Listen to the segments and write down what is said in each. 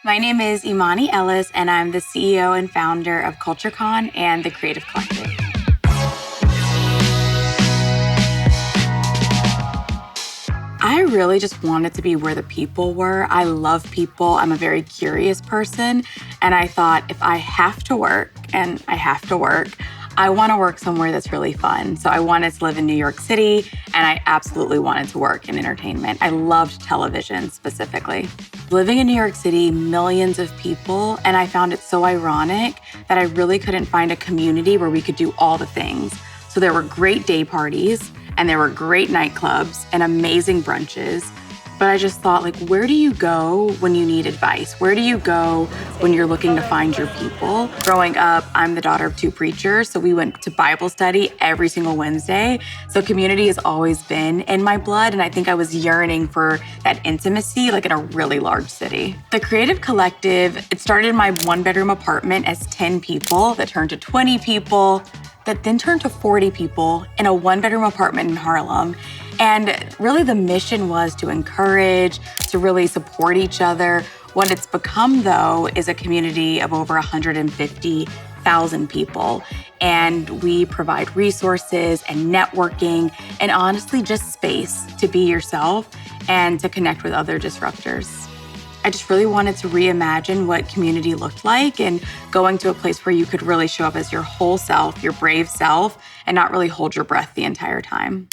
My name is Imani Ellis, and I'm the CEO and founder of CultureCon and the Creative Collective. I really just wanted to be where the people were. I love people. I'm a very curious person. And I thought, if I have to work, and I have to work, I want to work somewhere that's really fun. So I wanted to live in New York City, and I absolutely wanted to work in entertainment. I loved television specifically. Living in New York City, millions of people, and I found it so ironic that I really couldn't find a community where we could do all the things. So there were great day parties, and there were great nightclubs and amazing brunches. But I just thought, where do you go when you need advice? Where do you go when you're looking to find your people? Growing up, I'm the daughter of two preachers, so we went to Bible study every single Wednesday. So community has always been in my blood, and I think I was yearning for that intimacy, in a really large city. The Creative Collective, it started in my one-bedroom apartment as 10 people that turned to 20 people, that then turned to 40 people in a one-bedroom apartment in Harlem. And really the mission was to encourage, to really support each other. What it's become, though, is a community of over 150,000 people. And we provide resources and networking and honestly just space to be yourself and to connect with other disruptors. I just really wanted to reimagine what community looked like and going to a place where you could really show up as your whole self, your brave self, and not really hold your breath the entire time.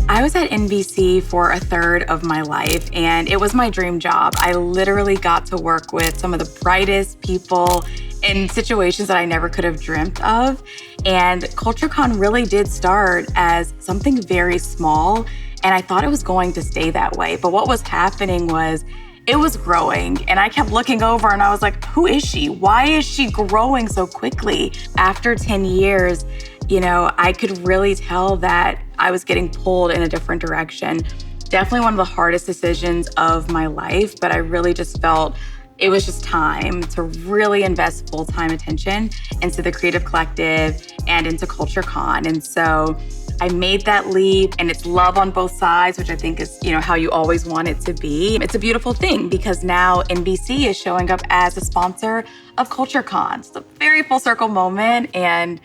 I was at NBC for a third of my life, and it was my dream job. I literally got to work with some of the brightest people in situations that I never could have dreamt of. And CultureCon really did start as something very small, and I thought it was going to stay that way. But what was happening was it was growing, and I kept looking over and I was like, who is she? Why is she growing so quickly? After 10 years, I could really tell that I was getting pulled in a different direction. Definitely one of the hardest decisions of my life, but I really just felt it was just time to really invest full-time attention into the Creative Collective and into CultureCon. And so I made that leap, and it's love on both sides, which I think is, how you always want it to be. It's a beautiful thing because now NBC is showing up as a sponsor of CultureCon. It's a very full circle moment, and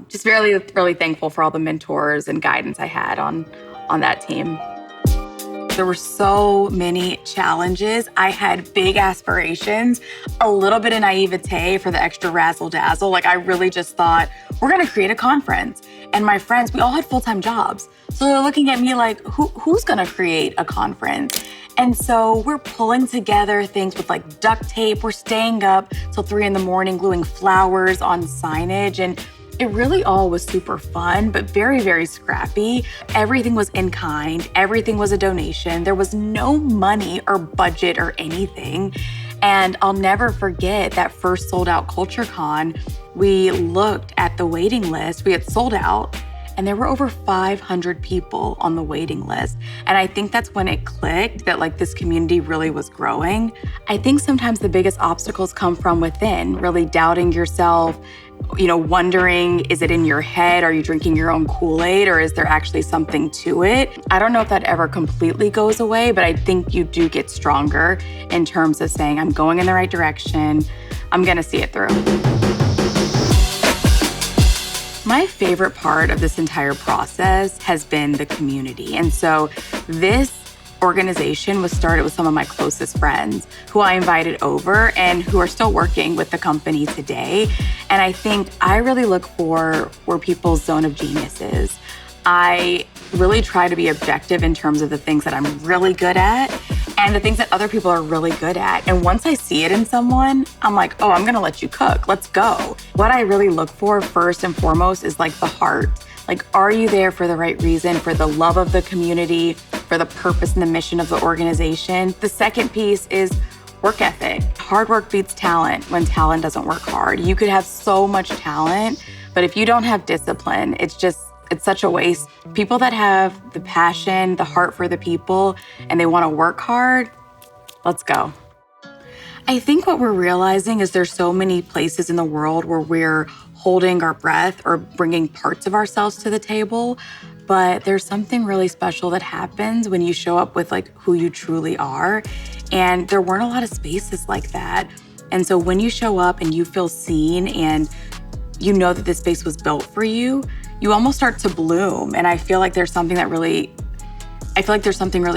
just really, really thankful for all the mentors and guidance I had on that team. There were so many challenges. I had big aspirations, a little bit of naivete for the extra razzle dazzle. I really just thought, we're gonna create a conference. And my friends, we all had full-time jobs. So they're looking at me like, who's gonna create a conference? And so we're pulling together things with duct tape. We're staying up till 3 a.m, gluing flowers on signage. And it really all was super fun, but very, very scrappy. Everything was in kind. Everything was a donation. There was no money or budget or anything. And I'll never forget that first sold out CultureCon. We looked at the waiting list. We had sold out, and there were over 500 people on the waiting list. And I think that's when it clicked that this community really was growing. I think sometimes the biggest obstacles come from within, really doubting yourself, wondering, is it in your head? Are you drinking your own Kool-Aid, or is there actually something to it? I don't know if that ever completely goes away, but I think you do get stronger in terms of saying, I'm going in the right direction. I'm gonna see it through. My favorite part of this entire process has been the community. And so this organization was started with some of my closest friends who I invited over and who are still working with the company today. And I think I really look for where people's zone of genius is. I really try to be objective in terms of the things that I'm really good at and the things that other people are really good at. And once I see it in someone, I'm like, oh, I'm gonna let you cook. Let's go. What I really look for first and foremost is the heart. Are you there for the right reason, for the love of the community, for the purpose and the mission of the organization? The second piece is work ethic. Hard work beats talent when talent doesn't work hard. You could have so much talent, but if you don't have discipline, it's such a waste. People that have the passion, the heart for the people, and they want to work hard, let's go. I think what we're realizing is there's so many places in the world where we're holding our breath or bringing parts of ourselves to the table. but there's something really special that happens when you show up with like who you truly are. And there weren't a lot of spaces like that. And so when you show up and you feel seen and you know that this space was built for you, you almost start to bloom. And I feel like there's something really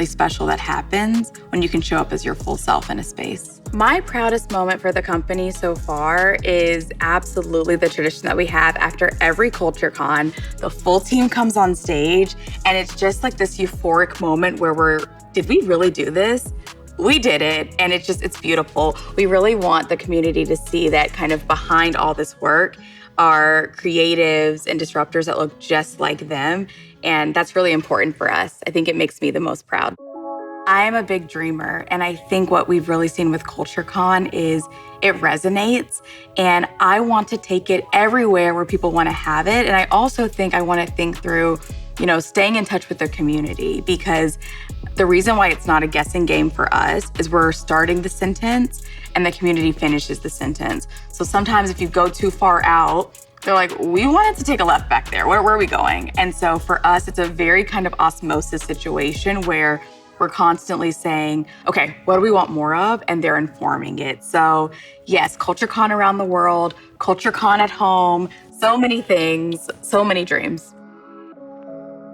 special that happens when you can show up as your full self in a space. My proudest moment for the company so far is absolutely the tradition that we have after every CultureCon. The full team comes on stage and it's just like this euphoric moment where did we really do this? We did it, and it's beautiful. We really want the community to see that kind of behind all this work are creatives and disruptors that look just like them, and that's really important for us. I think it makes me the most proud. I am a big dreamer, and I think what we've really seen with CultureCon is it resonates, and I want to take it everywhere where people want to have it. And I also think I want to think through, staying in touch with the community, because the reason why it's not a guessing game for us is we're starting the sentence and the community finishes the sentence. So sometimes if you go too far out, they're like, we wanted to take a left back there. Where are we going? And so for us, it's a very kind of osmosis situation where we're constantly saying, okay, what do we want more of? And they're informing it. So yes, CultureCon around the world, CultureCon at home, so many things, so many dreams.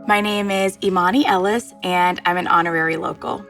My name is Imani Ellis, and I'm an honorary local.